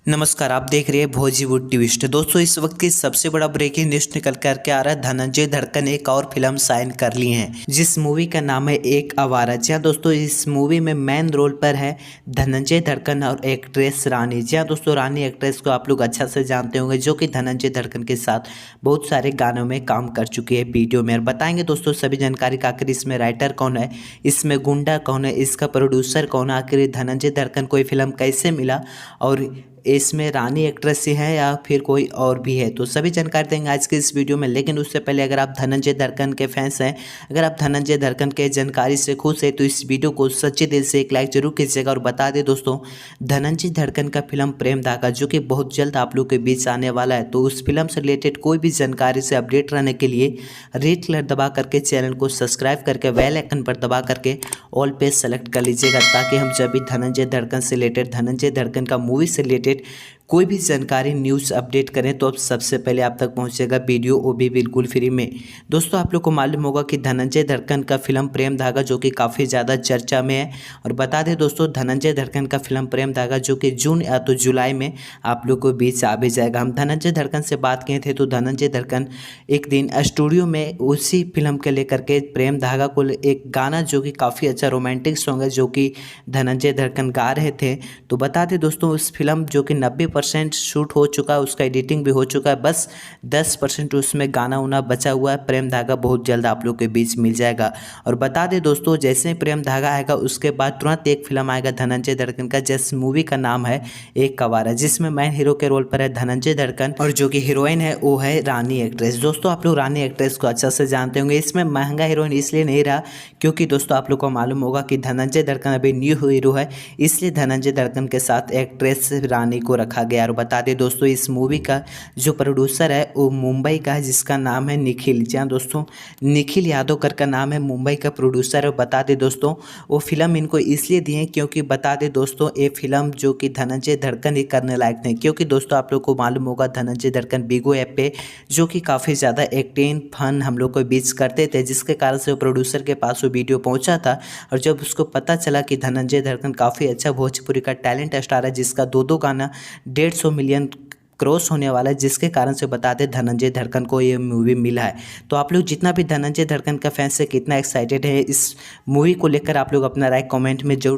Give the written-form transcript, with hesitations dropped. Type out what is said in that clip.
नमस्कार, आप देख रहे हैं भोजीवुड ट्विस्ट। दोस्तों, इस वक्त की सबसे बड़ा ब्रेकिंग न्यूज निकल करके आ रहा है। धनंजय धड़कन एक और फिल्म साइन कर ली हैं, जिस मूवी का नाम है एक आवारा। जी हाँ दोस्तों, इस मूवी में मेन रोल पर है धनंजय धड़कन और एक्ट्रेस रानी। जी हाँ दोस्तों, रानी एक्ट्रेस को आप लोग अच्छा से जानते होंगे, जो कि धनंजय धड़कन के साथ बहुत सारे गानों में काम कर चुकी है, वीडियो में। और बताएंगे दोस्तों सभी जानकारी का, आखिर इसमें राइटर कौन है, इसमें गुंडा कौन है, इसका प्रोड्यूसर कौन है, आखिर धनंजय धड़कन को ये फिल्म कैसे मिला, और इसमें रानी एक्ट्रेस ही है या फिर कोई और भी है, तो सभी जानकारी देंगे आज के इस वीडियो में। लेकिन उससे पहले अगर आप धनंजय धड़कन के फैंस हैं, अगर आप धनंजय धड़कन के जानकारी से खुश हैं, तो इस वीडियो को सच्चे दिल से एक लाइक जरूर कीजिएगा। और बता दें दोस्तों, धनंजय धड़कन का फिल्म प्रेम धागा, जो कि बहुत जल्द आप लोग के बीच आने वाला है, तो उस फिल्म से रिलेटेड कोई भी जानकारी से अपडेट रहने के लिए रेड कलर दबा करके चैनल को सब्सक्राइब करके बेल आइकन पर दबा करके ऑल पे सेलेक्ट कर लीजिएगा, ताकि हम जब भी धनंजय धड़कन से रिलेटेड, धनंजय धड़कन का मूवी से रिलेटेड कोई भी जानकारी न्यूज़ अपडेट करें तो अब सबसे पहले आप तक पहुंचेगा वीडियो, वो भी बिल्कुल फ्री में। दोस्तों, आप लोग को मालूम होगा कि धनंजय धड़कन का फिल्म प्रेम धागा, जो कि काफ़ी ज़्यादा चर्चा में है। और बता दें दोस्तों, धनंजय धड़कन का फिल्म प्रेम धागा, जो कि जून या तो जुलाई में आप लोग को बीच आ भी जाएगा। हम धनंजय धड़कन से बात किए थे, तो धनंजय धड़कन एक दिन स्टूडियो में उसी फिल्म के लेकर के प्रेम धागा को एक गाना, जो कि काफ़ी अच्छा रोमांटिक सॉन्ग है, जो कि धनंजय धड़कन गा रहे थे। तो बता दें दोस्तों, उस फिल्म जो कि 90% शूट हो चुका है, उसका एडिटिंग भी हो चुका है, बस 10% उसमें गाना उना बचा हुआ है। प्रेम धागा बहुत जल्द आप लोग के बीच मिल जाएगा। और बता दें दोस्तों, जैसे ही प्रेम धागा आएगा, उसके बाद तुरंत एक फिल्म आएगा धनंजय धड़कन का, जिस मूवी का नाम है एक कवारा, जिसमें मेन हीरो के रोल पर है धनंजय धड़कन, और जो कि हीरोइन है वो है रानी एक्ट्रेस। दोस्तों, आप लोग रानी एक्ट्रेस को अच्छा से जानते होंगे। इसमें महंगा हीरोइन इसलिए नहीं रहा क्योंकि दोस्तों आप लोग को मालूम होगा कि धनंजय धड़कन अभी न्यू हीरो है, इसलिए धनंजय धड़कन के साथ एक्ट्रेस रानी को रखा गया। और बता दें दोस्तों, इस मूवी का जो प्रोड्यूसर है वो मुंबई का है, जिसका नाम है निखिल। जी हाँ दोस्तों, निखिल यादव का नाम है, मुंबई का प्रोड्यूसर है। बता दें दोस्तों, वो फिल्म इनको इसलिए दी है क्योंकि बता दें दोस्तों, ये फिल्म जो कि धनंजय धड़कन ही करने लायक नहीं, क्योंकि दोस्तों आप लोग को मालूम होगा धनंजय धड़कन बिगो ऐप पे जो कि काफ़ी ज़्यादा एक्टिंग फन हम लोग को बीच करते थे, जिसके कारण से वो प्रोड्यूसर के पास वो वीडियो पहुंचा था। और जब उसको पता चला कि धनंजय धड़कन काफ़ी अच्छा भोजपुरी का टैलेंट स्टार है, जिसका दो गाना 150 मिलियन क्रॉस होने वाला है, जिसके कारण से बता दें धनंजय धड़कन को ये मूवी मिला है। तो आप लोग जितना भी धनंजय धड़कन का फैंस है, कितना एक्साइटेड है इस मूवी को लेकर, आप लोग अपना राय कमेंट में जरूर